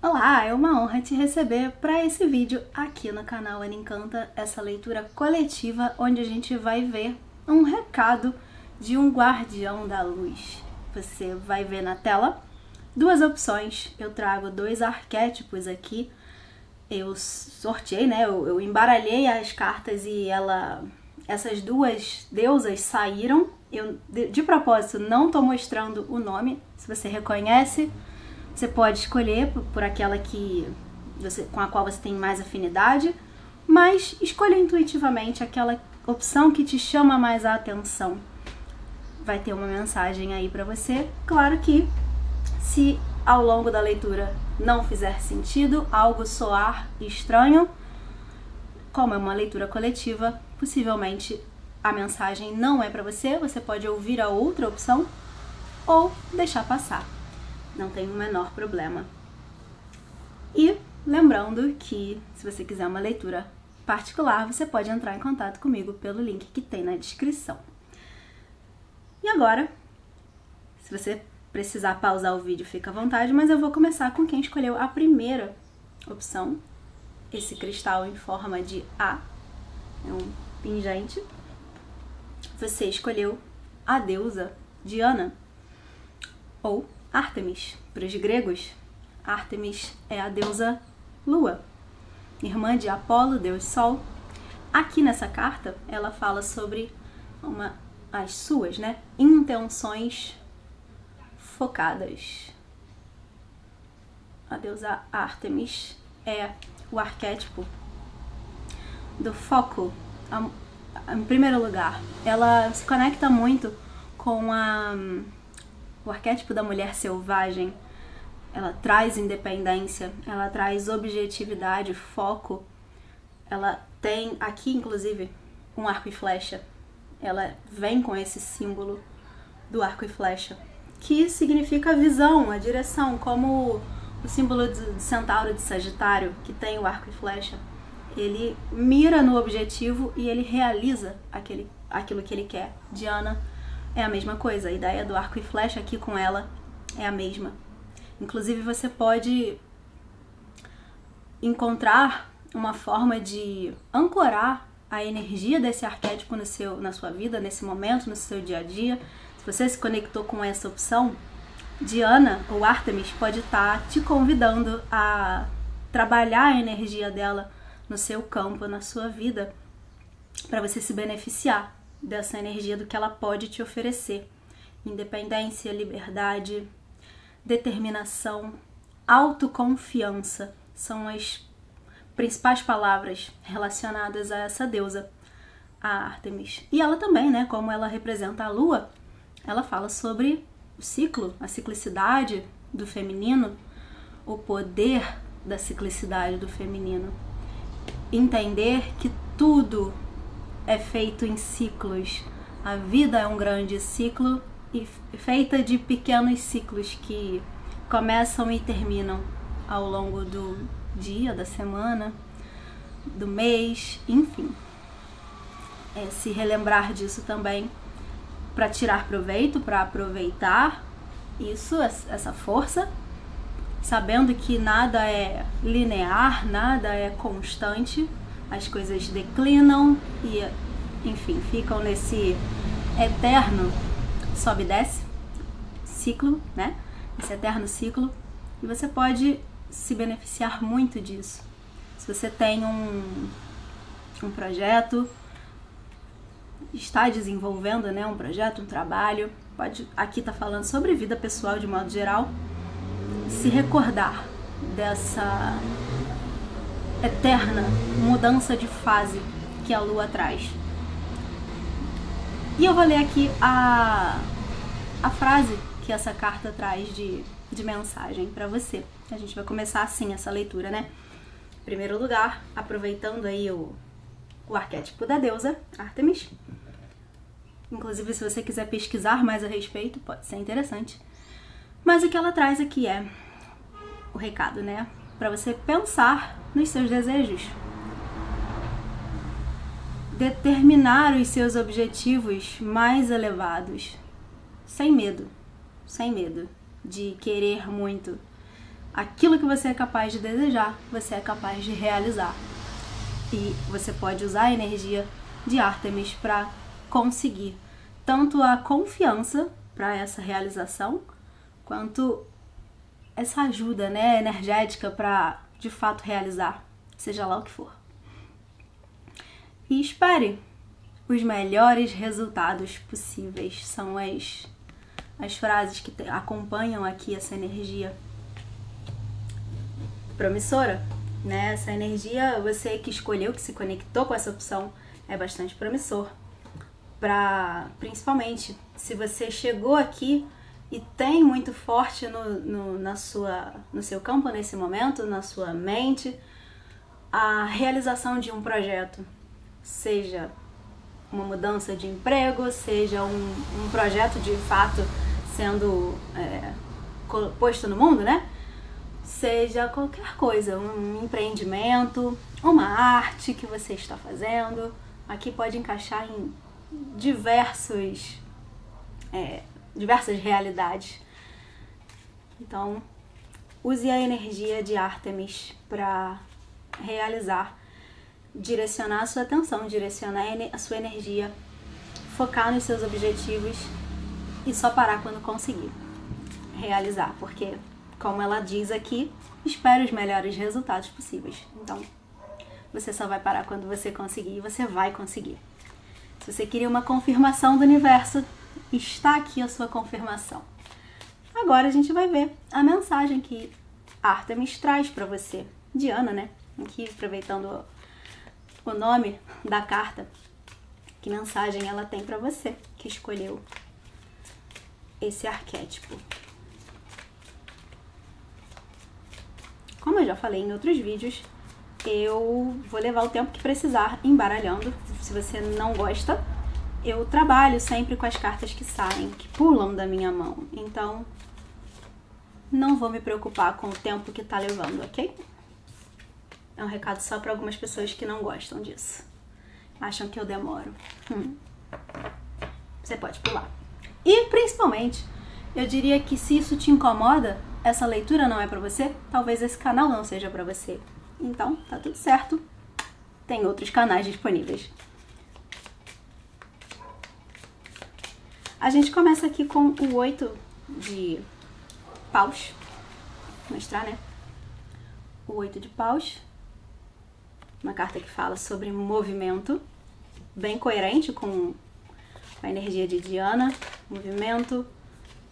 Olá, é uma honra te receber para esse vídeo aqui no canal Ana Encanta, essa leitura coletiva onde a gente vai ver um recado de um guardião da luz. Você vai ver na tela duas opções, eu trago dois arquétipos aqui, eu sorteei, né, eu embaralhei as cartas e essas duas deusas saíram. Eu, de propósito, não estou mostrando o nome, se você reconhece, você pode escolher por aquela com a qual você tem mais afinidade, mas escolha intuitivamente aquela opção que te chama mais a atenção. Vai ter uma mensagem aí para você. Claro que se ao longo da leitura não fizer sentido, algo soar estranho, como é uma leitura coletiva, possivelmente a mensagem não é para você, você pode ouvir a outra opção ou deixar passar. Não tem o menor problema. E lembrando que se você quiser uma leitura particular, você pode entrar em contato comigo pelo link que tem na descrição. E agora, se você precisar pausar o vídeo, fica à vontade, mas eu vou começar com quem escolheu a primeira opção. Esse cristal em forma de A, é um pingente. Você escolheu a deusa Diana, ou Ártemis. Para os gregos, Ártemis é a deusa Lua, irmã de Apolo, deus Sol. Aqui nessa carta, ela fala sobre as suas, intenções focadas. A deusa Ártemis é o arquétipo do foco. Em primeiro lugar, ela se conecta muito com o arquétipo da mulher selvagem. Ela traz independência, ela traz objetividade, foco. Ela tem aqui, inclusive, um arco e flecha. Ela vem com esse símbolo do arco e flecha, que significa a visão, a direção, como o símbolo de centauro de Sagitário, que tem o arco e flecha. Ele mira no objetivo e ele realiza aquilo que ele quer. Diana é a mesma coisa, a ideia do arco e flecha aqui com ela é a mesma. Inclusive você pode encontrar uma forma de ancorar a energia desse arquétipo na sua vida, nesse momento, no seu dia a dia. Se você se conectou com essa opção, Diana ou Ártemis pode estar te convidando a trabalhar a energia dela no seu campo, na sua vida, para você se beneficiar dessa energia, do que ela pode te oferecer. Independência, liberdade, determinação, autoconfiança são as principais palavras relacionadas a essa deusa, a Ártemis. E ela também, como ela representa a lua, ela fala sobre o ciclo, a ciclicidade do feminino, o poder da ciclicidade do feminino. Entender que tudo é feito em ciclos. A vida é um grande ciclo e feita de pequenos ciclos que começam e terminam ao longo do dia, da semana, do mês, enfim. Se relembrar disso também para tirar proveito, para aproveitar isso, essa força, sabendo que nada é linear, nada é constante, as coisas declinam e, enfim, ficam nesse eterno sobe e desce ciclo, esse eterno ciclo, e você pode se beneficiar muito disso. Se você tem um projeto, está desenvolvendo, um projeto, um trabalho, aqui tá falando sobre vida pessoal de modo geral, se recordar dessa eterna mudança de fase que a lua traz. E eu vou ler aqui a frase que essa carta traz de mensagem para você. A gente vai começar assim essa leitura, Em primeiro lugar, aproveitando aí o arquétipo da deusa Ártemis. Inclusive, se você quiser pesquisar mais a respeito, pode ser interessante. Mas o que ela traz aqui é o recado, para você pensar nos seus desejos. Determinar os seus objetivos mais elevados, sem medo de querer muito, aquilo que você é capaz de desejar, você é capaz de realizar. E você pode usar a energia de Ártemis para conseguir tanto a confiança para essa realização, quanto essa ajuda, né, energética para de fato realizar, seja lá o que for. E espere os melhores resultados possíveis. São as frases que acompanham aqui essa energia promissora, né? Essa energia, você que escolheu, que se conectou com essa opção, é bastante promissor. Principalmente, se você chegou aqui e tem muito forte no seu campo nesse momento, na sua mente, a realização de um projeto, seja uma mudança de emprego, seja um projeto de fato sendo posto no mundo, né? Seja qualquer coisa, um empreendimento, uma arte que você está fazendo, aqui pode encaixar em diversas realidades. Então, use a energia de Ártemis para realizar, direcionar a sua atenção, direcionar a sua energia, focar nos seus objetivos e só parar quando conseguir realizar, porque, como ela diz aqui, espere os melhores resultados possíveis. Então, você só vai parar quando você conseguir e você vai conseguir. Se você queria uma confirmação do universo, está aqui a sua confirmação. Agora a gente vai ver a mensagem que Ártemis traz para você. Diana, né? Aqui, aproveitando o nome da carta, que mensagem ela tem para você que escolheu esse arquétipo. Como eu já falei em outros vídeos, eu vou levar o tempo que precisar embaralhando. Se você não gosta, eu trabalho sempre com as cartas que saem, que pulam da minha mão. Então, não vou me preocupar com o tempo que tá levando, ok? É um recado só para algumas pessoas que não gostam disso. Acham que eu demoro. Você pode pular. E, principalmente, eu diria que se isso te incomoda, essa leitura não é pra você, talvez esse canal não seja pra você. Então, tá tudo certo. Tem outros canais disponíveis. A gente começa aqui com o 8 de paus. Vou mostrar, né? O 8 de paus. Uma carta que fala sobre movimento. Bem coerente com a energia de Diana. Movimento.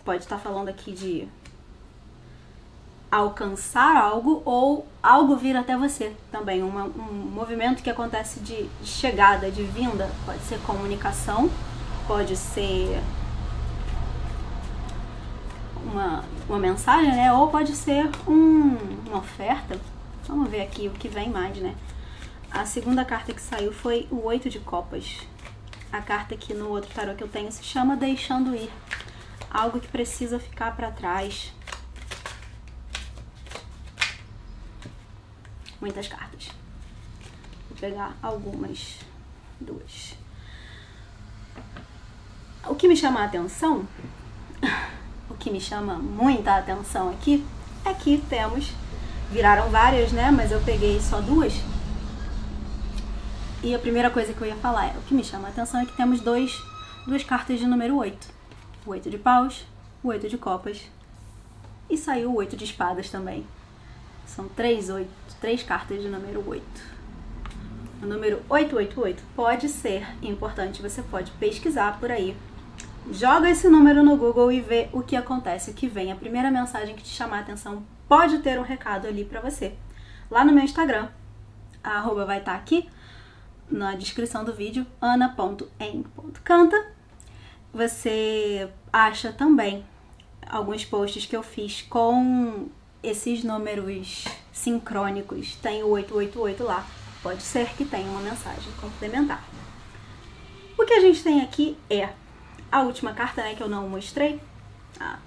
Pode estar falando aqui de alcançar algo ou algo vir até você também. Um movimento que acontece de chegada, de vinda. Pode ser comunicação, pode ser uma mensagem, né? Ou pode ser uma oferta. Vamos ver aqui o que vem mais, né? A segunda carta que saiu foi o 8 de copas. A carta que no outro tarô que eu tenho se chama Deixando Ir. Algo que precisa ficar para trás. Muitas cartas. Vou pegar algumas, duas. O que me chama a atenção, o que me chama muita atenção aqui, é que viraram várias, né? Mas eu peguei só duas. E a primeira coisa que eu ia falar o que me chama a atenção é que temos duas cartas de número 8. O 8 de paus, o 8 de copas. E saiu o 8 de espadas também. São três cartas de número 8. O número 888 pode ser importante, você pode pesquisar por aí. Joga esse número no Google e vê o que acontece, o que vem. A primeira mensagem que te chamar a atenção pode ter um recado ali pra você. Lá no meu Instagram, a arroba vai estar aqui na descrição do vídeo, ana.em.canta. Você acha também alguns posts que eu fiz com esses números sincrônicos. Tem o 888 lá. Pode ser que tenha uma mensagem complementar. O que a gente tem aqui é a última carta, né, que eu não mostrei. A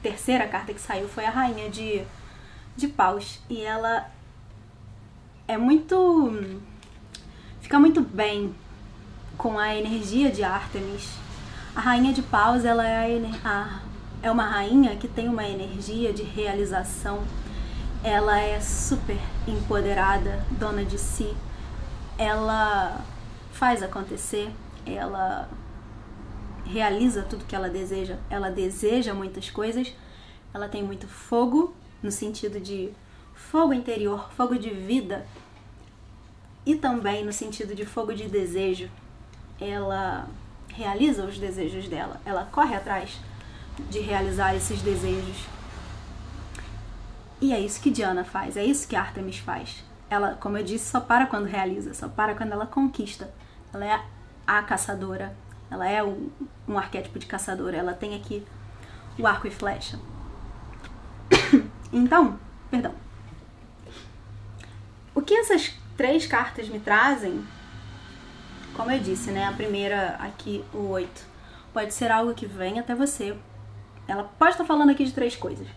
terceira carta que saiu foi a Rainha de Paus. E ela é fica muito bem com a energia de Ártemis. A Rainha de Paus, ela é uma rainha que tem uma energia de realização, ela é super empoderada, dona de si, ela faz acontecer, ela realiza tudo que ela deseja muitas coisas, ela tem muito fogo, no sentido de fogo interior, fogo de vida, e também no sentido de fogo de desejo. Ela realiza os desejos dela, ela corre atrás de realizar esses desejos. E é isso que Diana faz, é isso que Artemis faz. Ela, como eu disse, só para quando realiza, só para quando ela conquista. Ela é a caçadora, ela é um arquétipo de caçadora, ela tem aqui o arco e flecha. Então, perdão. O que essas 3 cartas me trazem, como eu disse, né? A primeira aqui, o 8, pode ser algo que vem até você. Ela pode estar falando aqui de 3 coisas.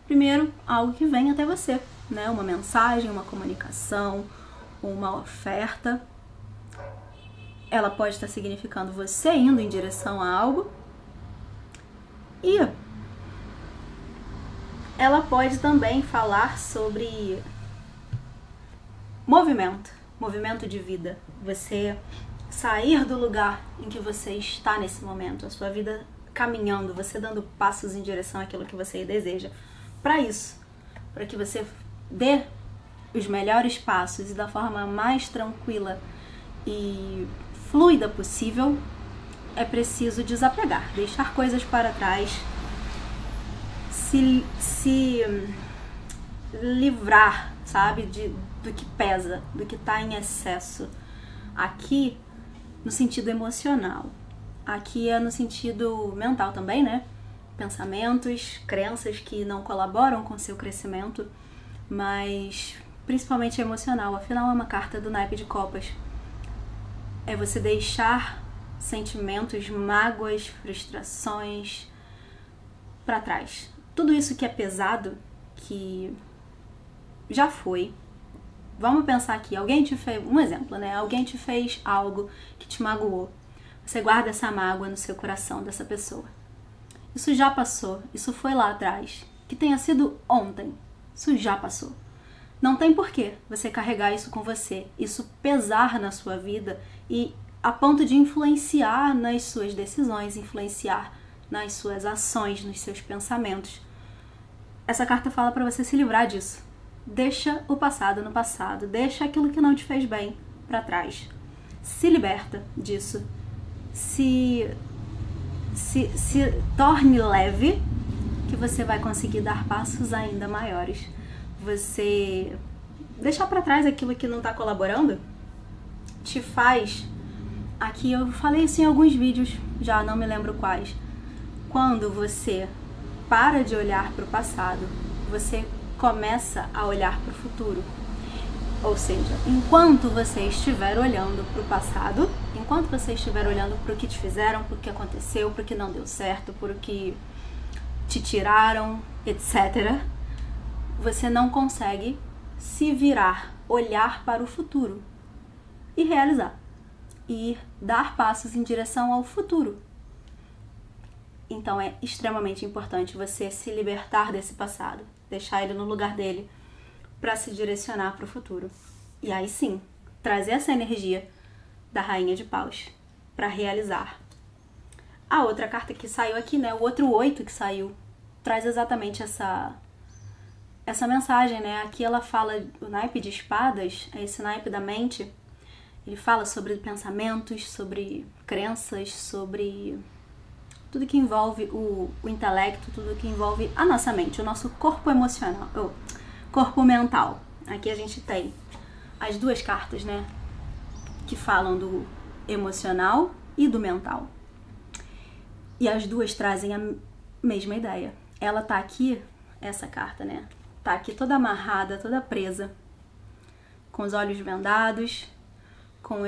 Primeiro, algo que vem até você, né? Uma mensagem, uma comunicação, uma oferta. Ela pode estar significando você indo em direção a algo. E ela pode também falar sobre movimento de vida. Você sair do lugar em que você está nesse momento, a sua vida caminhando, você dando passos em direção àquilo que você deseja. Para isso, para que você dê os melhores passos e da forma mais tranquila e fluida possível, é preciso desapegar, deixar coisas para trás, se livrar, sabe, do que pesa, do que está em excesso. Aqui, no sentido emocional. Aqui é no sentido mental também, né? Pensamentos, crenças que não colaboram com o seu crescimento, mas principalmente emocional. Afinal, é uma carta do naipe de copas. É você deixar sentimentos, mágoas, frustrações para trás. Tudo isso que é pesado, que já foi. Vamos pensar aqui, alguém te fez, um exemplo, né? Alguém te fez algo que te magoou. Você guarda essa mágoa no seu coração dessa pessoa. Isso já passou, isso foi lá atrás. Que tenha sido ontem, isso já passou. Não tem porquê você carregar isso com você, isso pesar na sua vida e a ponto de influenciar nas suas decisões, influenciar nas suas ações, nos seus pensamentos. Essa carta fala para você se livrar disso. Deixa o passado no passado, deixa aquilo que não te fez bem para trás. Se liberta disso. Se torne leve, que você vai conseguir dar passos ainda maiores. Você deixar para trás aquilo que não está colaborando te faz. Aqui eu falei isso em alguns vídeos, já não me lembro quais. Quando você para de olhar para o passado, você começa a olhar para o futuro. Ou seja, enquanto você estiver olhando para o passado, enquanto você estiver olhando para o que te fizeram, para o que aconteceu, para o que não deu certo, para o que te tiraram, etc., você não consegue se virar, olhar para o futuro e realizar. E dar passos em direção ao futuro. Então é extremamente importante você se libertar desse passado, deixar ele no lugar dele para se direcionar para o futuro. E aí sim, trazer essa energia da Rainha de Paus para realizar. A outra carta que saiu aqui, né, o outro 8 que saiu, traz exatamente essa mensagem, né? Aqui ela fala, o naipe de espadas, esse naipe da mente, ele fala sobre pensamentos, sobre crenças, sobre tudo que envolve o intelecto, tudo que envolve a nossa mente, o nosso corpo emocional, corpo mental. Aqui a gente tem as 2 cartas, né, que falam do emocional e do mental. E as 2 trazem a mesma ideia. Ela tá aqui, essa carta, né, tá aqui toda amarrada, toda presa, com os olhos vendados, com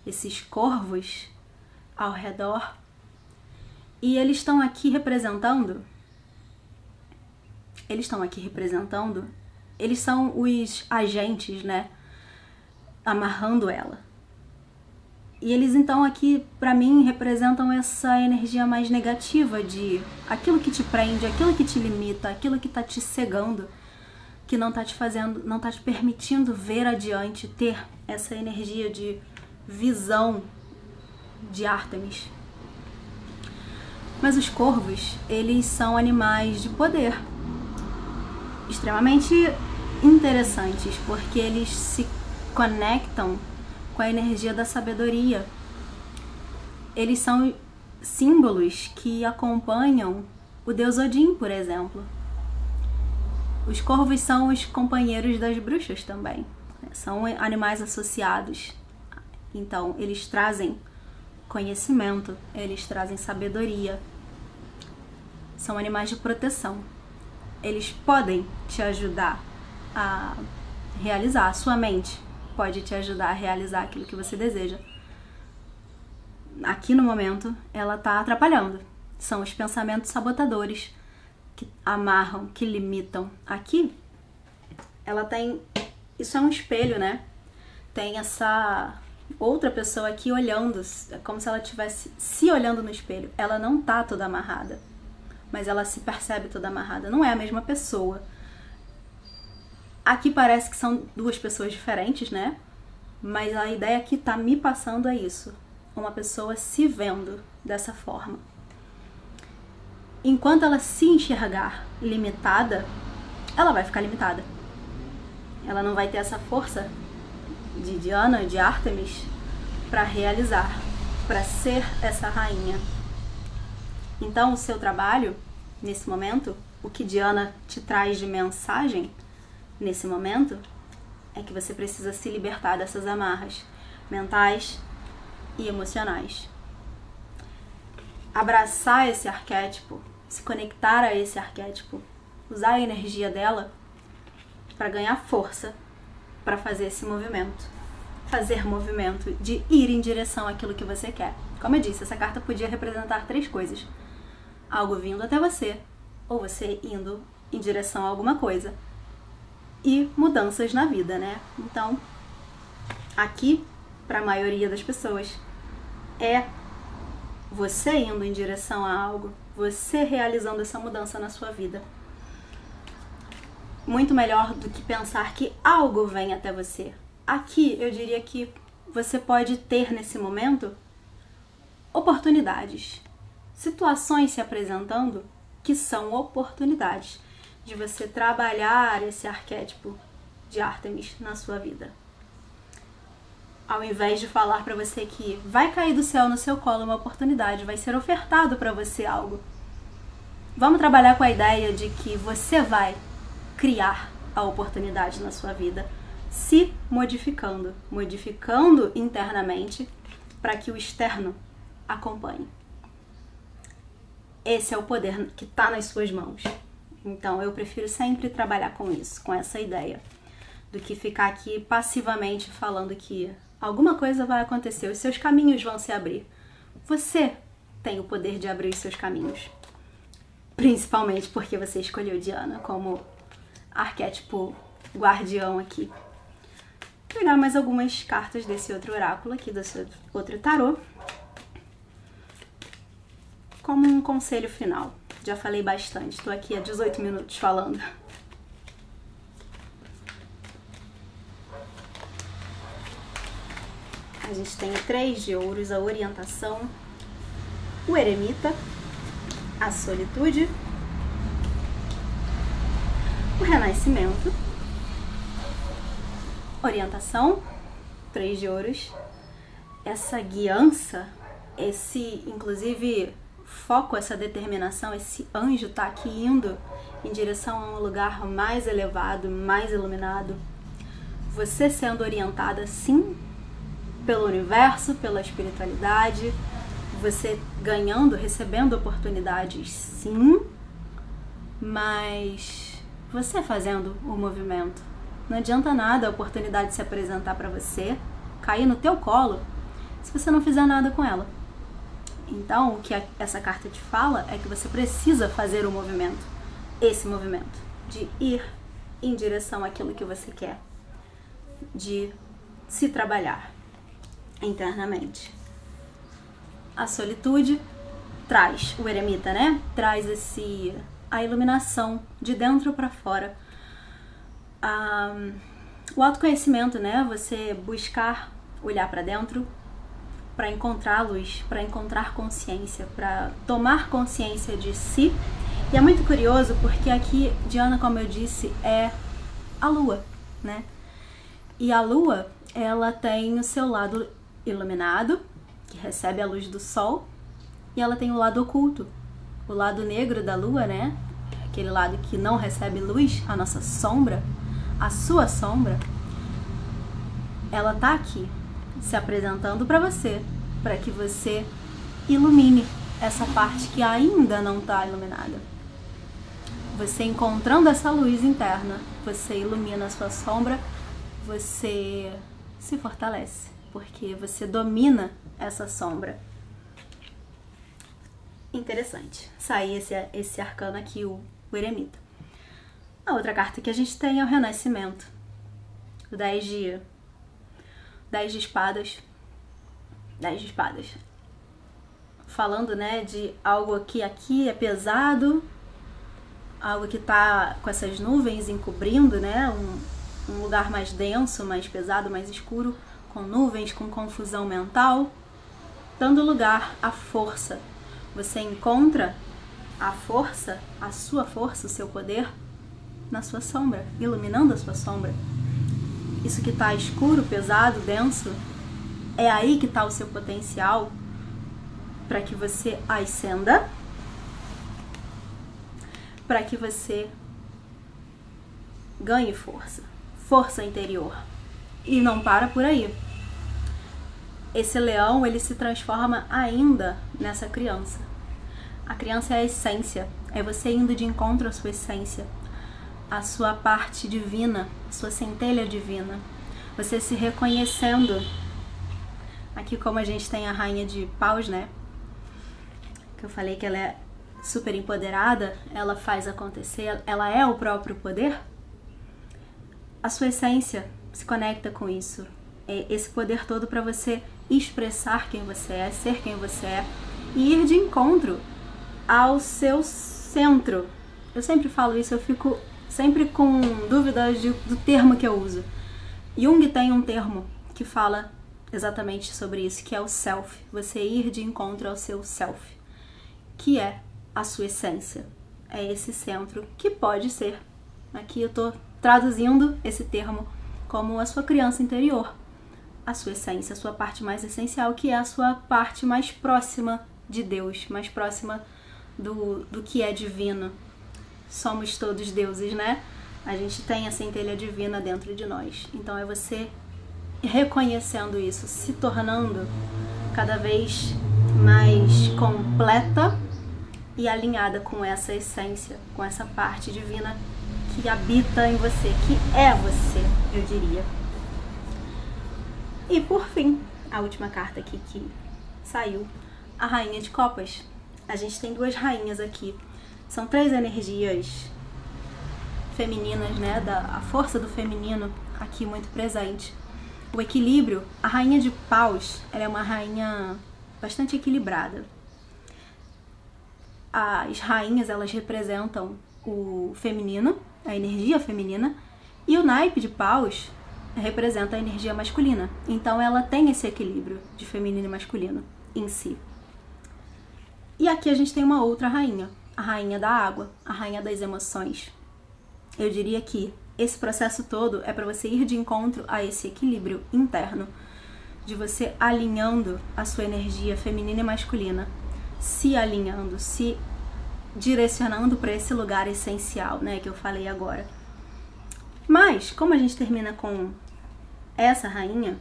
esses corvos ao redor, e eles estão aqui representando, eles são os agentes, né, amarrando ela. E eles então aqui, pra mim, representam essa energia mais negativa de aquilo que te prende, aquilo que te limita, aquilo que tá te cegando, que não tá te fazendo, não tá te permitindo ver adiante, ter essa energia de visão de Ártemis. Mas os corvos, eles são animais de poder, extremamente interessantes, porque eles se conectam com a energia da sabedoria. Eles são símbolos que acompanham o deus Odin, por exemplo. Os corvos são os companheiros das bruxas também. São animais associados. Então, eles trazem conhecimento, eles trazem sabedoria. São animais de proteção. Eles podem te ajudar a realizar. A sua mente pode te ajudar a realizar aquilo que você deseja. Aqui no momento, ela está atrapalhando. São os pensamentos sabotadores que amarram, que limitam. Aqui, ela tem... Isso é um espelho, né? Tem essa outra pessoa aqui olhando, é como se ela estivesse se olhando no espelho. Ela não tá toda amarrada, mas ela se percebe toda amarrada. Não é a mesma pessoa. Aqui parece que são duas pessoas diferentes, né? Mas a ideia que tá me passando é isso. Uma pessoa se vendo dessa forma. Enquanto ela se enxergar limitada, ela vai ficar limitada. Ela não vai ter essa força de Diana, de Ártemis, para realizar, para ser essa rainha. Então, o seu trabalho, nesse momento, o que Diana te traz de mensagem, nesse momento, é que você precisa se libertar dessas amarras mentais e emocionais. Abraçar esse arquétipo, se conectar a esse arquétipo, usar a energia dela para ganhar força, para fazer esse movimento. Fazer movimento de ir em direção àquilo que você quer. Como eu disse, essa carta podia representar 3 coisas. Algo vindo até você, ou você indo em direção a alguma coisa. E mudanças na vida, né? Então, aqui, para a maioria das pessoas, é você indo em direção a algo, você realizando essa mudança na sua vida. Muito melhor do que pensar que algo vem até você. Aqui, eu diria que você pode ter nesse momento oportunidades, situações se apresentando que são oportunidades de você trabalhar esse arquétipo de Ártemis na sua vida. Ao invés de falar para você que vai cair do céu no seu colo uma oportunidade, vai ser ofertado para você algo. Vamos trabalhar com a ideia de que você vai criar a oportunidade na sua vida, se modificando internamente para que o externo acompanhe. Esse é o poder que está nas suas mãos. Então eu prefiro sempre trabalhar com isso, com essa ideia, do que ficar aqui passivamente falando que alguma coisa vai acontecer, os seus caminhos vão se abrir. Você tem o poder de abrir os seus caminhos. Principalmente porque você escolheu Diana como arquétipo guardião aqui. Vou pegar mais algumas cartas desse outro oráculo aqui, desse outro tarô, como um conselho final. Já falei bastante, estou aqui há 18 minutos falando. A gente tem 3 de ouros, a orientação, o eremita, a solitude, o renascimento, orientação, 3 de ouros, essa guiança, esse, inclusive, foco, essa determinação, esse anjo tá aqui indo em direção a um lugar mais elevado, mais iluminado. Você sendo orientada, sim, pelo universo, pela espiritualidade, você ganhando, recebendo oportunidades, sim, mas você fazendo o movimento. Não adianta nada a oportunidade se apresentar para você, cair no teu colo, se você não fizer nada com ela. Então, o que essa carta te fala é que você precisa fazer o movimento, esse movimento, de ir em direção àquilo que você quer, de se trabalhar. internamente. A solitude traz, o eremita, né? Traz a iluminação de dentro para fora. O autoconhecimento, né? Você buscar olhar para dentro para encontrar luz, para encontrar consciência, para tomar consciência de si. E é muito curioso porque aqui, Diana, como eu disse, é a lua, né? E a lua, ela tem o seu lado iluminado, que recebe a luz do sol, e ela tem o lado oculto, o lado negro da lua, né? Aquele lado que não recebe luz, a nossa sombra, a sua sombra, ela tá aqui, se apresentando para você, para que você ilumine essa parte que ainda não está iluminada. Você encontrando essa luz interna, você ilumina a sua sombra, você se fortalece, porque você domina essa sombra. Interessante. Sair esse arcano aqui, o eremita. A outra carta que a gente tem é o Renascimento. O 10 de espadas. 10 de espadas. Falando, né, de algo que aqui é pesado, algo que tá com essas nuvens encobrindo, né, um lugar mais denso, mais pesado, mais escuro, com nuvens, com confusão mental, dando lugar à força. Você encontra a força, a sua força, o seu poder na sua sombra, iluminando a sua sombra. Isso que tá escuro, pesado, denso, é aí que tá o seu potencial para que você ascenda, para que você ganhe força interior. E não para por aí. Esse leão, ele se transforma ainda nessa criança. A criança é a essência, é você indo de encontro à sua essência, a sua parte divina, a sua centelha divina. Você se reconhecendo. Aqui, como a gente tem a rainha de paus, né? Que eu falei que ela é super empoderada, ela faz acontecer, ela é o próprio poder. A sua essência se conecta com isso. É esse poder todo para você expressar quem você é, ser quem você é e ir de encontro ao seu centro. Eu sempre falo isso, eu fico sempre com dúvidas do termo que eu uso. Jung tem um termo que fala exatamente sobre isso, que é o self. Você ir de encontro ao seu self, que é a sua essência. É esse centro que pode ser. Aqui eu tô traduzindo esse termo como a sua criança interior, a sua essência, a sua parte mais essencial, que é a sua parte mais próxima de Deus, mais próxima do que é divino. Somos todos deuses, né? A gente tem a centelha divina dentro de nós. Então é você reconhecendo isso, se tornando cada vez mais completa e alinhada com essa essência, com essa parte divina que habita em você, que é você, eu diria. E por fim, a última carta aqui que saiu, a Rainha de Copas. A gente tem duas rainhas aqui. São 3 energias femininas, né? A força do feminino aqui muito presente. O equilíbrio, a Rainha de Paus, ela é uma rainha bastante equilibrada. As rainhas, elas representam o feminino, a energia feminina, e o naipe de paus representa a energia masculina. Então ela tem esse equilíbrio de feminino e masculino em si. E aqui a gente tem uma outra rainha, a rainha da água, a rainha das emoções. Eu diria que esse processo todo é para você ir de encontro a esse equilíbrio interno, de você alinhando a sua energia feminina e masculina, se alinhando, se direcionando para esse lugar essencial, né, que eu falei agora. Mas, como a gente termina com essa rainha,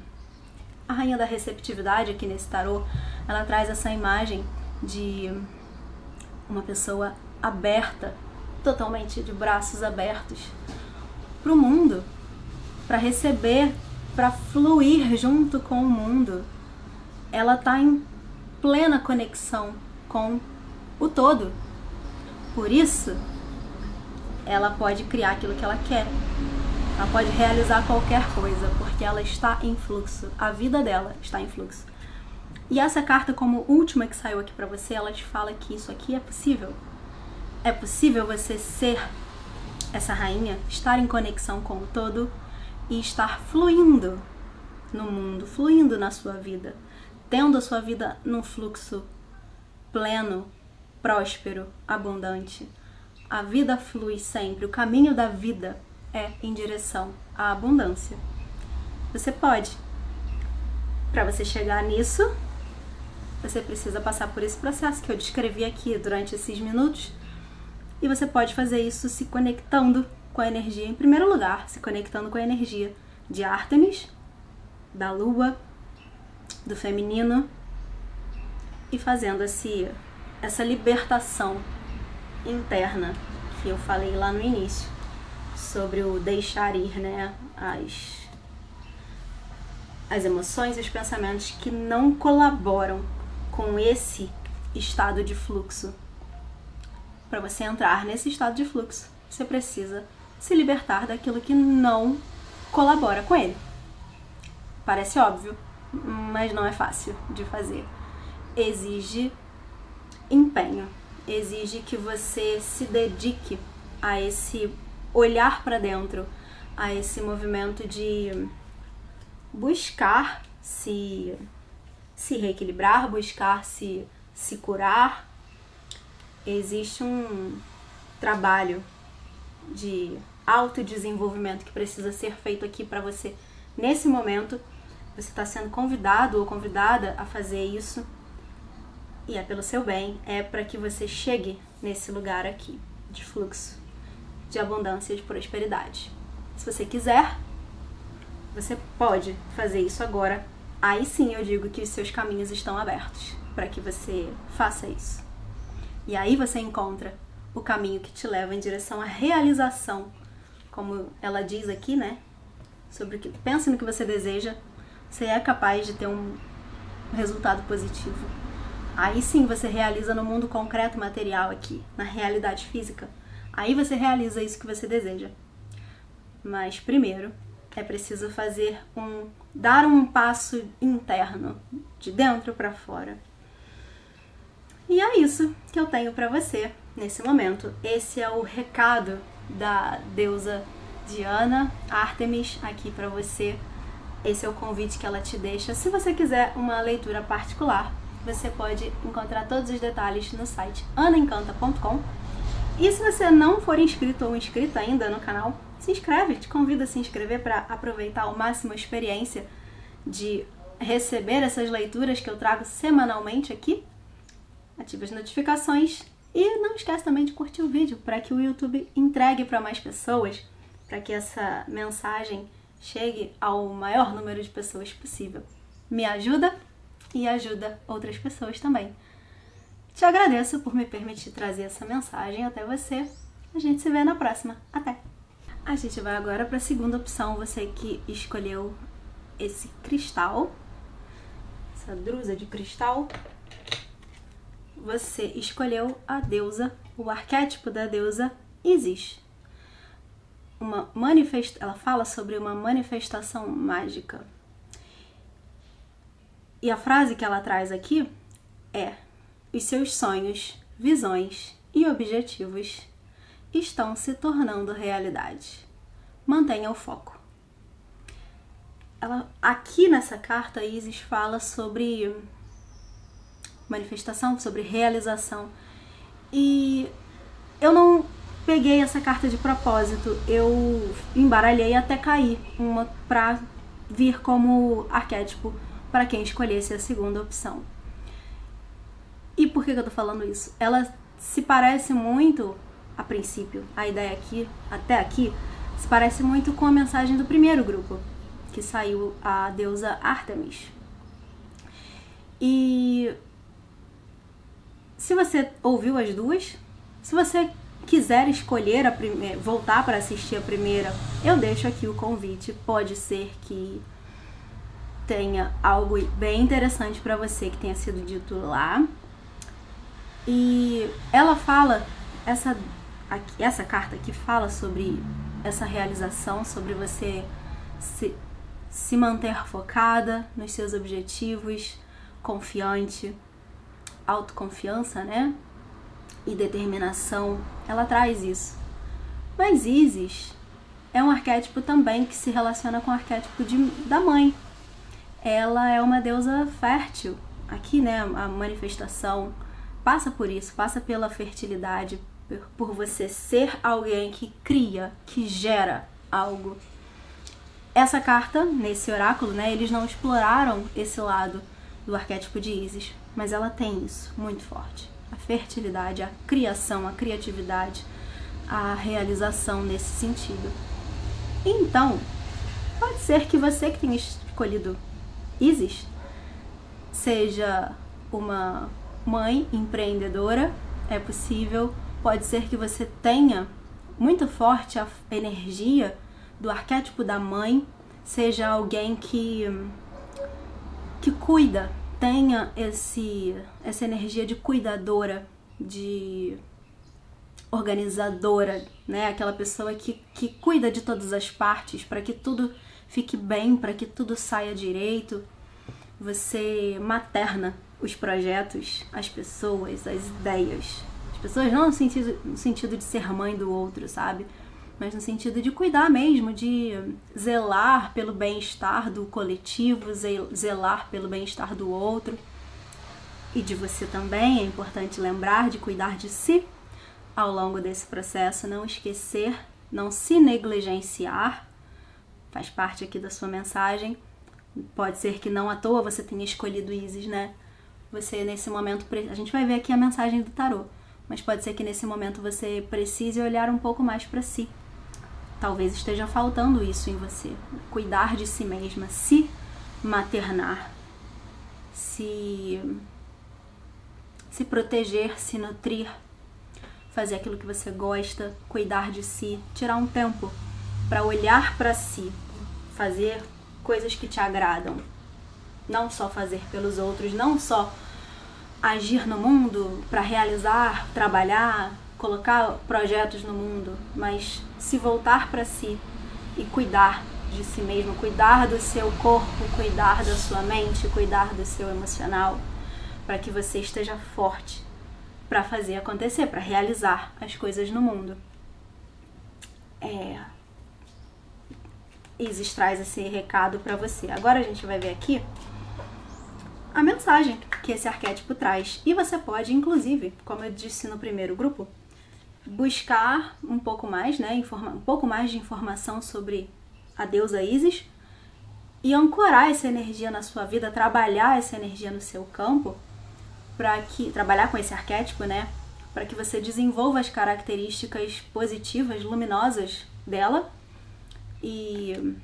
a rainha da receptividade aqui nesse tarô, ela traz essa imagem de uma pessoa aberta, totalmente de braços abertos para o mundo, para receber, para fluir junto com o mundo. Ela está em plena conexão com o todo. Por isso, ela pode criar aquilo que ela quer. Ela pode realizar qualquer coisa, porque ela está em fluxo. A vida dela está em fluxo. E essa carta, como última que saiu aqui pra você, ela te fala que isso aqui é possível. É possível você ser essa rainha, estar em conexão com o todo e estar fluindo no mundo, fluindo na sua vida, tendo a sua vida num fluxo pleno, próspero, abundante. A vida flui sempre, o caminho da vida é em direção à abundância. Você pode. Para você chegar nisso, você precisa passar por esse processo que eu descrevi aqui durante esses minutos. E você pode fazer isso se conectando com a energia, em primeiro lugar, se conectando com a energia de Ártemis, da lua, do feminino, e fazendo essa libertação interna que eu falei lá no início, sobre o deixar ir, né, as emoções e os pensamentos que não colaboram com esse estado de fluxo. Para você entrar nesse estado de fluxo, você precisa se libertar daquilo que não colabora com ele. Parece óbvio, mas não é fácil de fazer. Exige empenho, exige que você se dedique a esse olhar para dentro, a esse movimento de buscar se reequilibrar, buscar se curar. Existe um trabalho de autodesenvolvimento que precisa ser feito aqui para você. Nesse momento, você está sendo convidado ou convidada a fazer isso, e é pelo seu bem, é para que você chegue nesse lugar aqui de fluxo, de abundância, de prosperidade. Se você quiser, você pode fazer isso agora. Aí sim eu digo que os seus caminhos estão abertos para que você faça isso. E aí você encontra o caminho que te leva em direção à realização, como ela diz aqui, né? Sobre o que pensa no que você deseja, você é capaz de ter um resultado positivo. Aí sim você realiza no mundo concreto, material aqui, na realidade física. Aí você realiza isso que você deseja. Mas primeiro é preciso dar um passo interno, de dentro para fora. E é isso que eu tenho para você nesse momento. Esse é o recado da deusa Diana, Ártemis, aqui para você. Esse é o convite que ela te deixa. Se você quiser uma leitura particular, você pode encontrar todos os detalhes no site anaencanta.com. E se você não for inscrito ou inscrita ainda no canal, se inscreve, te convido a se inscrever para aproveitar ao máximo a experiência de receber essas leituras que eu trago semanalmente aqui. Ative as notificações e não esquece também de curtir o vídeo para que o YouTube entregue para mais pessoas, para que essa mensagem chegue ao maior número de pessoas possível. Me ajuda e ajuda outras pessoas também. Te agradeço por me permitir trazer essa mensagem até você. A gente se vê na próxima. Até! A gente vai agora para a segunda opção, você que escolheu esse cristal, essa drusa de cristal. Você escolheu a deusa, o arquétipo da deusa Isis. Ela fala sobre uma manifestação mágica. E a frase que ela traz aqui é: os seus sonhos, visões e objetivos estão se tornando realidade. Mantenha o foco. Aqui nessa carta, a Isis fala sobre manifestação, sobre realização. E eu não peguei essa carta de propósito, eu embaralhei até cair uma para vir como arquétipo para quem escolhesse a segunda opção. E por que eu tô falando isso? Ela se parece muito, a princípio, a ideia aqui, até aqui, se parece muito com a mensagem do primeiro grupo, que saiu, a deusa Ártemis. E se você ouviu as duas, se você quiser escolher a primeira, voltar para assistir a primeira, eu deixo aqui o convite. Pode ser que tenha algo bem interessante para você que tenha sido dito lá. E ela fala, essa carta aqui fala sobre essa realização, sobre você se manter focada nos seus objetivos, confiante, autoconfiança, né? E determinação, ela traz isso. Mas Isis é um arquétipo também que se relaciona com o arquétipo da mãe. Ela é uma deusa fértil. Aqui, né, a manifestação passa por isso, passa pela fertilidade, por você ser alguém que cria, que gera algo. Essa carta, nesse oráculo, né, eles não exploraram esse lado do arquétipo de Isis, mas ela tem isso muito forte. A fertilidade, a criação, a criatividade, a realização nesse sentido. Então, pode ser que você que tenha escolhido Isis seja uma mãe empreendedora, é possível. Pode ser que você tenha muito forte a energia do arquétipo da mãe, seja alguém que cuida, tenha essa energia de cuidadora, de organizadora, né? Aquela pessoa que cuida de todas as partes para que tudo fique bem, para que tudo saia direito. Você materna os projetos, as pessoas, as ideias. As pessoas não no sentido de ser mãe do outro, sabe? Mas no sentido de cuidar mesmo, de zelar pelo bem-estar do coletivo, zelar pelo bem-estar do outro. E de você também, é importante lembrar de cuidar de si ao longo desse processo, não esquecer, não se negligenciar, faz parte aqui da sua mensagem. Pode ser que não à toa você tenha escolhido Isis, né? Você nesse momento, a gente vai ver aqui a mensagem do tarô, mas pode ser que nesse momento você precise olhar um pouco mais para si. Talvez esteja faltando isso em você, cuidar de si mesma, se maternar, se proteger, se nutrir, fazer aquilo que você gosta, cuidar de si, tirar um tempo para olhar para si, fazer coisas que te agradam, não só fazer pelos outros, não só agir no mundo para realizar, trabalhar, colocar projetos no mundo, mas se voltar para si e cuidar de si mesmo, cuidar do seu corpo, cuidar da sua mente, cuidar do seu emocional, para que você esteja forte para fazer acontecer, para realizar as coisas no mundo. Isis traz esse recado para você. Agora a gente vai ver aqui a mensagem que esse arquétipo traz. E você pode, inclusive, como eu disse no primeiro grupo, buscar um pouco mais, né, um pouco mais de informação sobre a deusa Isis e ancorar essa energia na sua vida, trabalhar essa energia no seu campo, trabalhar com esse arquétipo, né, para que você desenvolva as características positivas, luminosas dela. E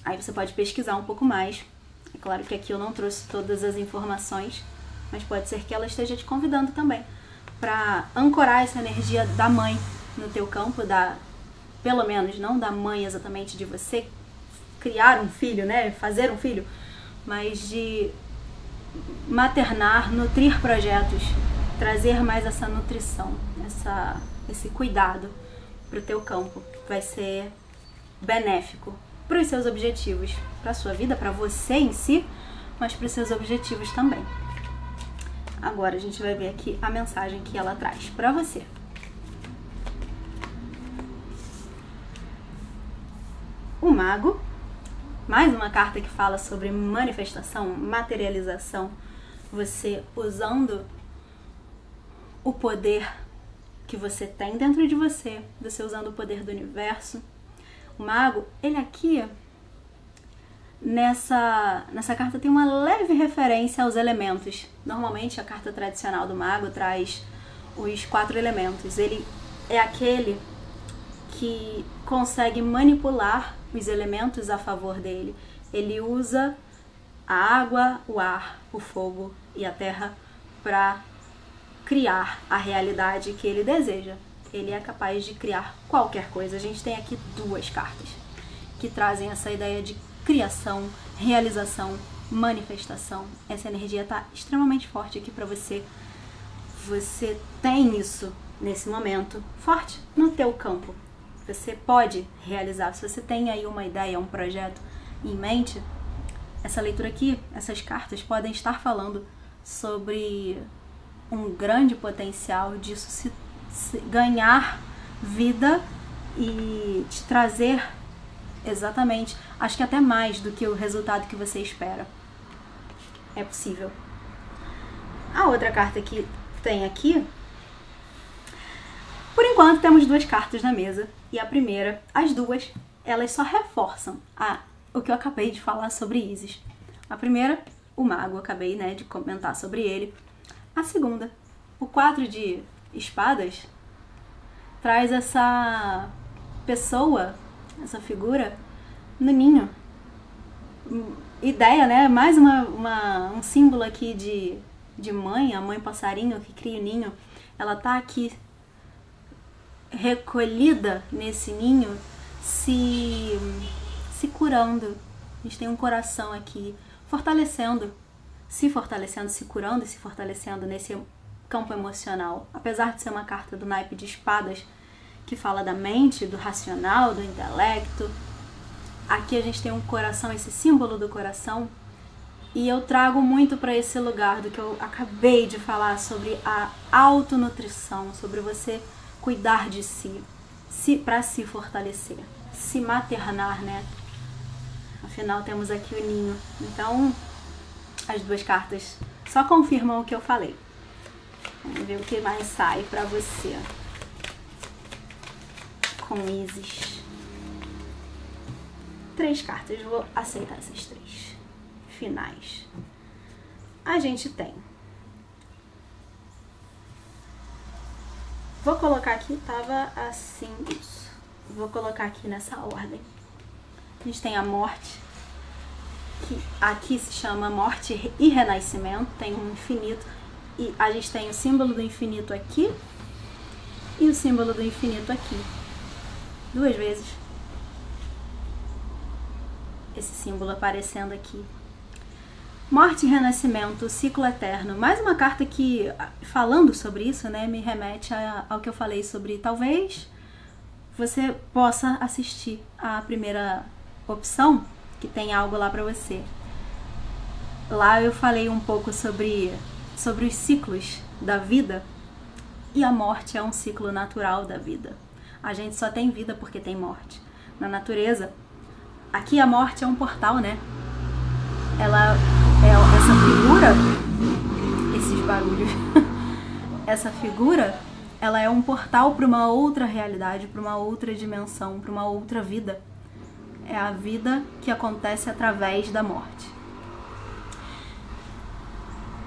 aí você pode pesquisar um pouco mais. É claro que aqui eu não trouxe todas as informações, mas pode ser que ela esteja te convidando também para ancorar essa energia da mãe no teu campo, pelo menos não da mãe exatamente de você criar um filho, né, fazer um filho, mas de maternar, nutrir projetos, trazer mais essa nutrição, esse cuidado para o teu campo. Vai ser benéfico para os seus objetivos, para a sua vida, para você em si, mas para os seus objetivos também. Agora a gente vai ver aqui a mensagem que ela traz para você. O Mago, mais uma carta que fala sobre manifestação, materialização, você usando o poder que você tem dentro de você usando o poder do universo. O Mago, ele aqui, nessa carta tem uma leve referência aos elementos. Normalmente a carta tradicional do Mago traz os 4 elementos. Ele é aquele que consegue manipular os elementos a favor dele. Ele usa a água, o ar, o fogo e a terra para criar a realidade que ele deseja. Ele é capaz de criar qualquer coisa. A gente tem aqui 2 cartas que trazem essa ideia de criação, realização, manifestação. Essa energia está extremamente forte aqui para você. Você tem isso nesse momento forte no teu campo. você pode realizar. Se você tem aí uma ideia, um projeto em mente, essa leitura aqui, essas cartas podem estar falando sobre um grande potencial disso se ganhar vida e te trazer exatamente, acho que até mais do que o resultado que você espera. É possível. A outra carta que tem aqui, por enquanto temos 2 cartas na mesa, e a primeira, as duas, elas só reforçam o que eu acabei de falar sobre Ísis. A primeira, o mago, acabei, né, de comentar sobre ele. A segunda, o 4 de espadas, traz essa pessoa, essa figura no ninho. Ideia, né? Mais um símbolo aqui de mãe, a mãe passarinho que cria o ninho. Ela tá aqui recolhida nesse ninho, se curando. A gente tem um coração aqui se fortalecendo, se curando e se fortalecendo nesse campo emocional. Apesar de ser uma carta do naipe de espadas, que fala da mente, do racional, do intelecto, aqui a gente tem um coração, esse símbolo do coração, e eu trago muito para esse lugar do que eu acabei de falar sobre a autonutrição, sobre você cuidar de si para se fortalecer, se maternar, né? Afinal, temos aqui o ninho. Então, as 2 cartas só confirmam o que eu falei. Vamos ver o que mais sai para você com Ísis. 3 cartas, vou aceitar essas 3 finais. A gente tem, vou colocar aqui, tava assim, isso. Vou colocar aqui nessa ordem. A gente tem a morte, que aqui se chama morte e renascimento, tem um infinito, e a gente tem o símbolo do infinito aqui e o símbolo do infinito aqui. 2 vezes. Esse símbolo aparecendo aqui. Morte e renascimento, ciclo eterno. Mais uma carta que, falando sobre isso, né, me remete ao que eu falei sobre talvez você possa assistir a primeira opção, que tem algo lá pra você. Lá eu falei um pouco sobre os ciclos da vida, e a morte é um ciclo natural da vida. A gente só tem vida porque tem morte. Na natureza, aqui a morte é um portal, né? Ela é essa figura, esses barulhos, essa figura, ela é um portal para uma outra realidade, para uma outra dimensão, para uma outra vida. É a vida que acontece através da morte.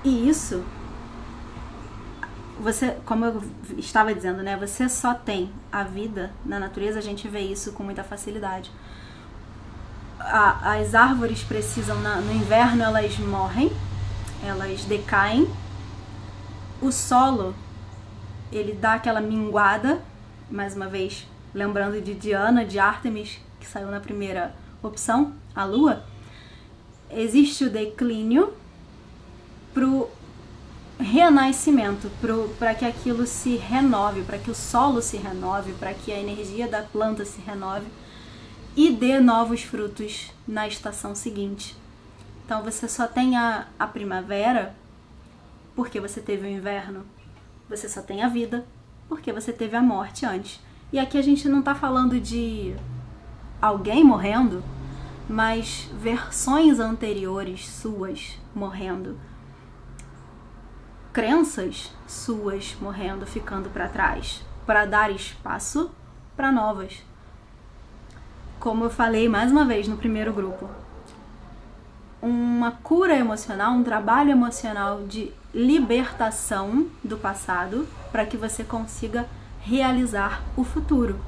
E isso, você, como eu estava dizendo, né? Você só tem a vida na natureza, a gente vê isso com muita facilidade. As árvores precisam, no inverno elas morrem, elas decaem. O solo, ele dá aquela minguada, mais uma vez, lembrando de Diana, de Ártemis, que saiu na primeira opção, a lua. Existe o declínio pro renascimento, para que aquilo se renove, para que o solo se renove, para que a energia da planta se renove e dê novos frutos na estação seguinte. Então você só tem a primavera porque você teve o inverno. Você só tem a vida porque você teve a morte antes. E aqui a gente não está falando de alguém morrendo, mas versões anteriores suas morrendo. Crenças suas morrendo, ficando para trás, para dar espaço para novas. Como eu falei mais uma vez no primeiro grupo, uma cura emocional, um trabalho emocional de libertação do passado para que você consiga realizar o futuro.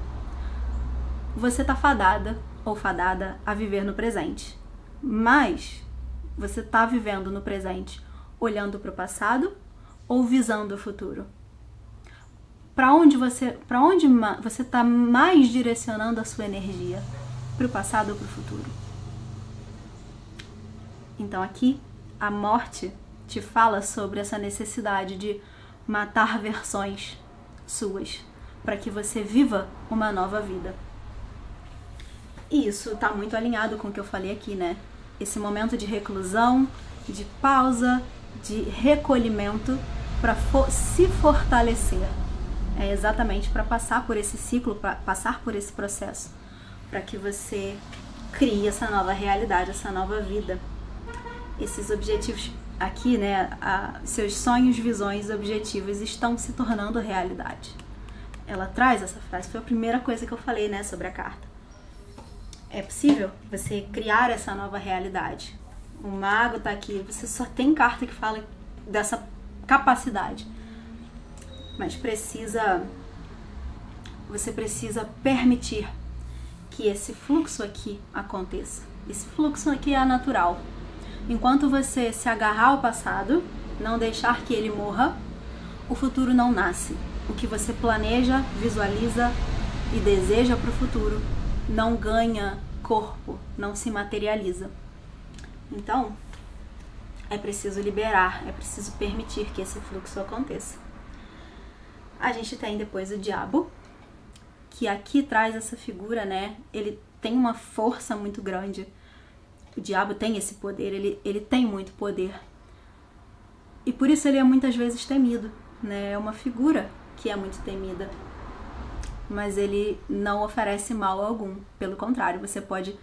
Você está fadada ou fadada a viver no presente, mas você está vivendo no presente olhando para o passado ou visando o futuro? Para onde você está mais direcionando a sua energia? Para o passado ou para o futuro? Então aqui a morte te fala sobre essa necessidade de matar versões suas para que você viva uma nova vida. E isso está muito alinhado com o que eu falei aqui, né? Esse momento de reclusão, de pausa, de recolhimento para se fortalecer. É exatamente para passar por esse ciclo, para passar por esse processo, para que você crie essa nova realidade, essa nova vida. Esses objetivos aqui, né? Seus sonhos, visões, objetivos estão se tornando realidade. Ela traz essa frase, foi a primeira coisa que eu falei, né, sobre a carta. É possível você criar essa nova realidade. O mago tá aqui, você só tem carta que fala dessa capacidade. Mas você precisa permitir que esse fluxo aqui aconteça. Esse fluxo aqui é natural. Enquanto você se agarrar ao passado, não deixar que ele morra, o futuro não nasce. O que você planeja, visualiza e deseja para o futuro não ganha corpo, não se materializa. Então, é preciso liberar, é preciso permitir que esse fluxo aconteça. A gente tem depois o diabo, que aqui traz essa figura, né? Ele tem uma força muito grande. O diabo tem esse poder, ele tem muito poder. E por isso ele é muitas vezes temido, né? É uma figura que é muito temida. Mas ele não oferece mal algum. Pelo contrário, você pode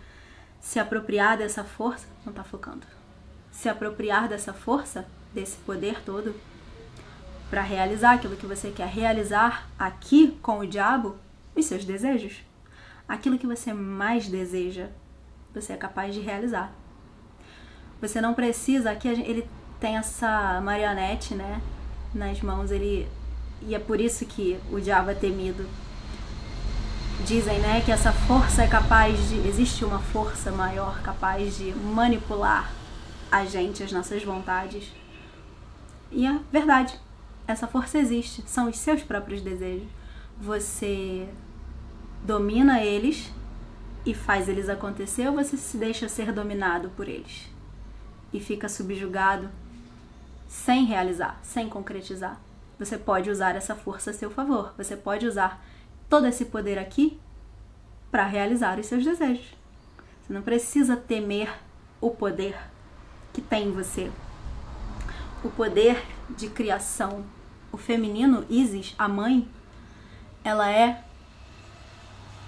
se apropriar dessa força, não tá focando, se apropriar dessa força, desse poder todo, para realizar aquilo que você quer realizar aqui com o diabo, os seus desejos. Aquilo que você mais deseja, você é capaz de realizar. Você não precisa, aqui ele tem essa marionete, né, nas mãos, e é por isso que o diabo é temido. Dizem, né, que essa força é capaz de... Existe uma força maior capaz de manipular a gente, as nossas vontades. E é verdade. Essa força existe. São os seus próprios desejos. Você domina eles e faz eles acontecer, ou você se deixa ser dominado por eles? E fica subjugado sem realizar, sem concretizar. Você pode usar essa força a seu favor. Você pode usar todo esse poder aqui para realizar os seus desejos. Você não precisa temer o poder que tem em você. O poder de criação. O feminino, Isis, a mãe, ela é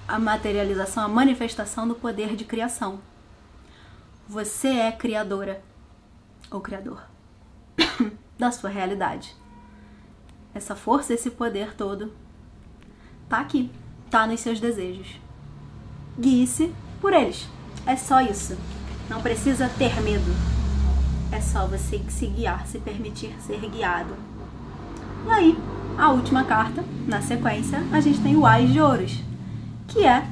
a materialização, a manifestação do poder de criação. Você é criadora ou criador da sua realidade. Essa força, esse poder todo tá aqui, tá nos seus desejos. Guie-se por eles. É só isso. Não precisa ter medo. É só você se guiar, se permitir ser guiado. E aí, a última carta, na sequência, a gente tem o Ás de Ouros, que é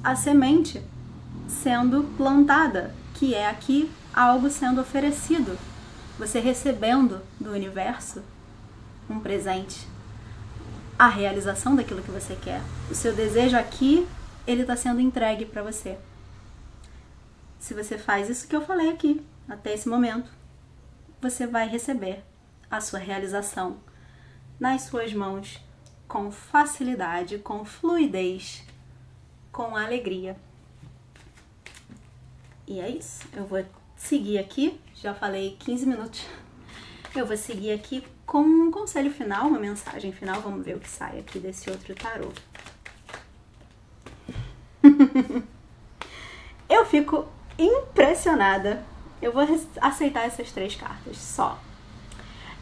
a semente sendo plantada, que é aqui algo sendo oferecido. Você recebendo do universo um presente. A realização daquilo que você quer. O seu desejo aqui, ele está sendo entregue para você. Se você faz isso que eu falei aqui, até esse momento, você vai receber a sua realização nas suas mãos com facilidade, com fluidez, com alegria. E é isso. Eu vou seguir aqui, já falei 15 minutos. Eu vou seguir aqui com um conselho final, uma mensagem final. Vamos ver o que sai aqui desse outro tarô. Eu fico impressionada. Eu vou aceitar essas 3 cartas só.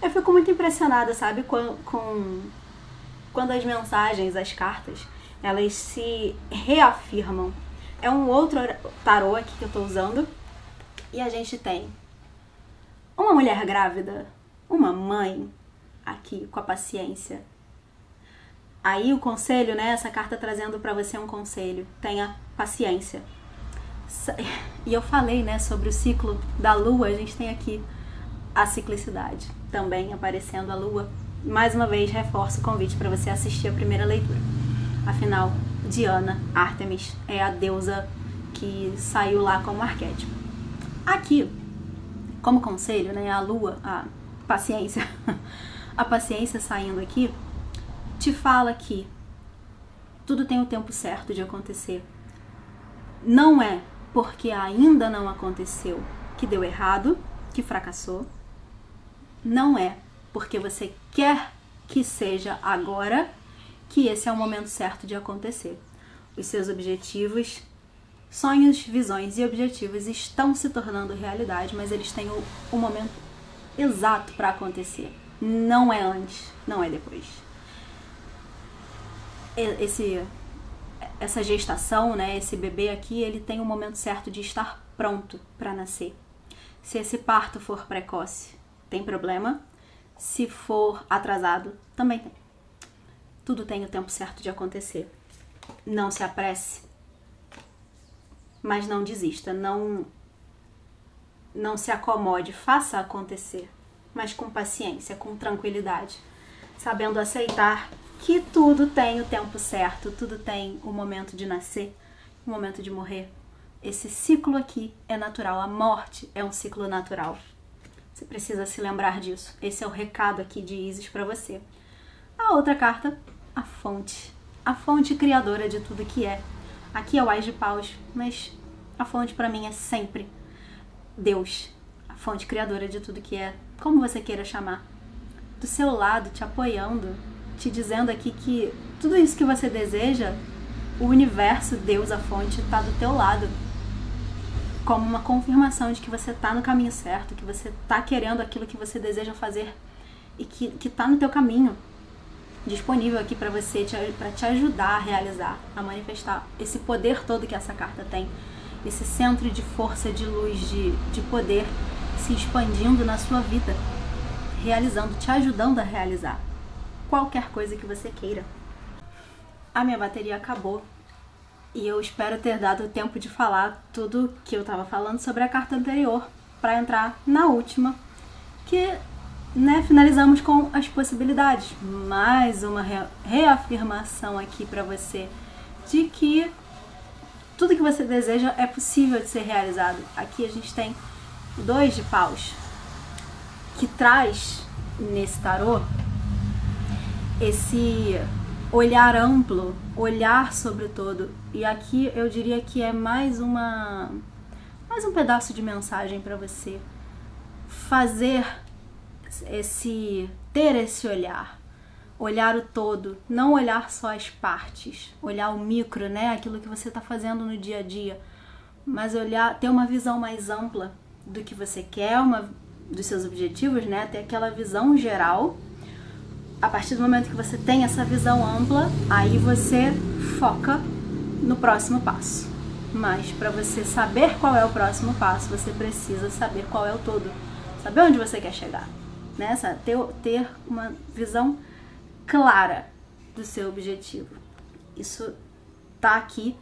Eu fico muito impressionada, sabe, quando as mensagens, as cartas, elas se reafirmam. É um outro tarô aqui que eu tô usando. E a gente tem uma mulher grávida, uma mãe aqui com a paciência. Aí o conselho, né, essa carta trazendo pra você um conselho. Tenha paciência. E eu falei, né, sobre o ciclo da lua, a gente tem aqui a ciclicidade também aparecendo a lua. Mais uma vez, reforço o convite para você assistir a primeira leitura. Afinal, Diana, Ártemis, é a deusa que saiu lá como arquétipo. Aqui, como conselho, né, a lua, a paciência, a paciência saindo aqui, te fala que Tudo tem o tempo certo de acontecer. Não é porque ainda não aconteceu que deu errado, que fracassou. Não é porque você quer que seja agora que esse é o momento certo de acontecer. Os seus objetivos, sonhos, visões e objetivos estão se tornando realidade, mas eles têm o momento exato para acontecer. Não é antes, não é depois. Essa gestação, né, esse bebê aqui, ele tem o momento certo de estar pronto para nascer. Se esse parto for precoce, tem problema. Se for atrasado, também tem. Tudo tem o tempo certo de acontecer. Não se apresse, mas não desista, não se acomode, faça acontecer, mas com paciência, com tranquilidade, sabendo aceitar que tudo tem o tempo certo, tudo tem o momento de nascer, o momento de morrer. Esse ciclo aqui é natural, a morte é um ciclo natural. Você precisa se lembrar disso. Esse é o recado aqui de Isis para você. A outra carta, a fonte criadora de tudo que é. Aqui é o Ás de Paus, mas a fonte para mim é sempre Deus, a fonte criadora de tudo que é, como você queira chamar. Do seu lado, te apoiando, te dizendo aqui que tudo isso que você deseja, o universo, Deus, a fonte, está do teu lado. Como uma confirmação de que você está no caminho certo, que você está querendo aquilo que você deseja fazer e que está no teu caminho, disponível aqui para você, para te ajudar a realizar, a manifestar esse poder todo que essa carta tem, esse centro de força, de luz, de poder se expandindo na sua vida, realizando, te ajudando a realizar qualquer coisa que você queira. A minha bateria acabou. E eu espero ter dado tempo de falar tudo que eu estava falando sobre a carta anterior, para entrar na última, que, né, finalizamos com as possibilidades. Mais uma reafirmação aqui para você de que tudo que você deseja é possível de ser realizado. Aqui a gente tem o 2 de Paus, que traz nesse tarô esse olhar amplo, olhar sobre o todo. E aqui eu diria que é mais um pedaço de mensagem para você fazer ter esse olhar o todo, não olhar só as partes, olhar o micro, né, aquilo que você está fazendo no dia a dia, mas ter uma visão mais ampla do que você quer, dos seus objetivos, né, ter aquela visão geral. A partir do momento que você tem essa visão ampla, aí você foca no próximo passo. Mas para você saber qual é o próximo passo, você precisa saber qual é o todo. Saber onde você quer chegar. Né? Ter uma visão clara do seu objetivo. Isso tá aqui.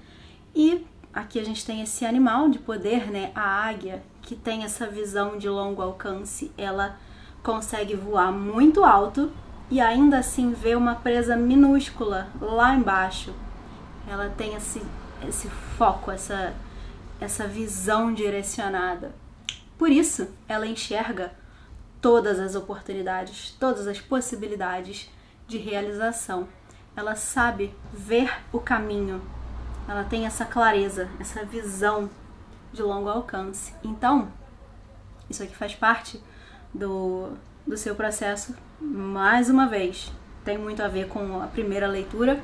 E aqui a gente tem esse animal de poder, né? A águia, que tem essa visão de longo alcance. Ela consegue voar muito alto e ainda assim ver uma presa minúscula lá embaixo. Ela tem esse foco, essa visão direcionada. Por isso, ela enxerga todas as oportunidades, todas as possibilidades de realização. Ela sabe ver o caminho. Ela tem essa clareza, essa visão de longo alcance. Então, isso aqui faz parte do seu processo. Mais uma vez, tem muito a ver com a primeira leitura,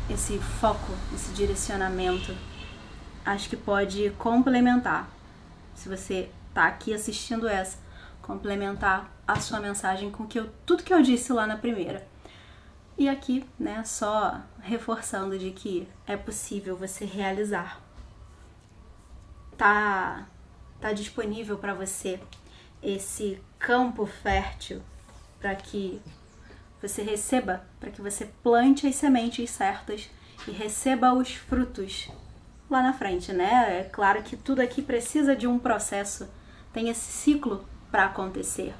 esse foco, esse direcionamento. Acho que pode complementar, se você tá aqui assistindo essa, complementar a sua mensagem com tudo que eu disse lá na primeira. E aqui, né, só reforçando de que é possível você realizar. Tá disponível para você esse campo fértil para que você receba, para que você plante as sementes certas e receba os frutos lá na frente, né? É claro que tudo aqui precisa de um processo, tem esse ciclo para acontecer.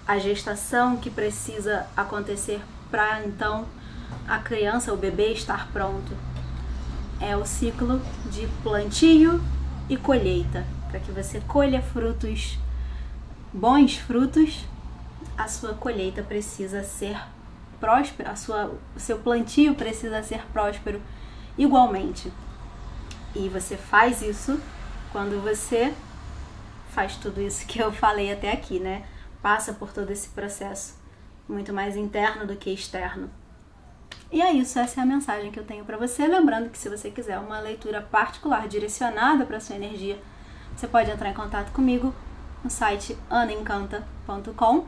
A gestação que precisa acontecer para então a criança, o bebê estar pronto. É o ciclo de plantio e colheita, para que você colha frutos, bons frutos. A sua colheita precisa ser próspera, o seu plantio precisa ser próspero igualmente. E você faz isso quando você faz tudo isso que eu falei até aqui, né? Passa por todo esse processo, muito mais interno do que externo. E é isso, essa é a mensagem que eu tenho para você. Lembrando que se você quiser uma leitura particular direcionada para sua energia, você pode entrar em contato comigo no site anaencanta.com.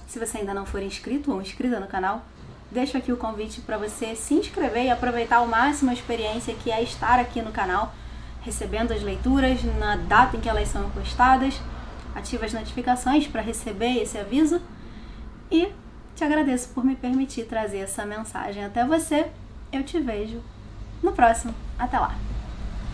Se você ainda não for inscrito ou inscrita no canal, deixo aqui o convite para você se inscrever e aproveitar ao máximo a experiência que é estar aqui no canal, recebendo as leituras na data em que elas são postadas. Ativa as notificações para receber esse aviso e te agradeço por me permitir trazer essa mensagem até você. Eu te vejo no próximo. Até lá!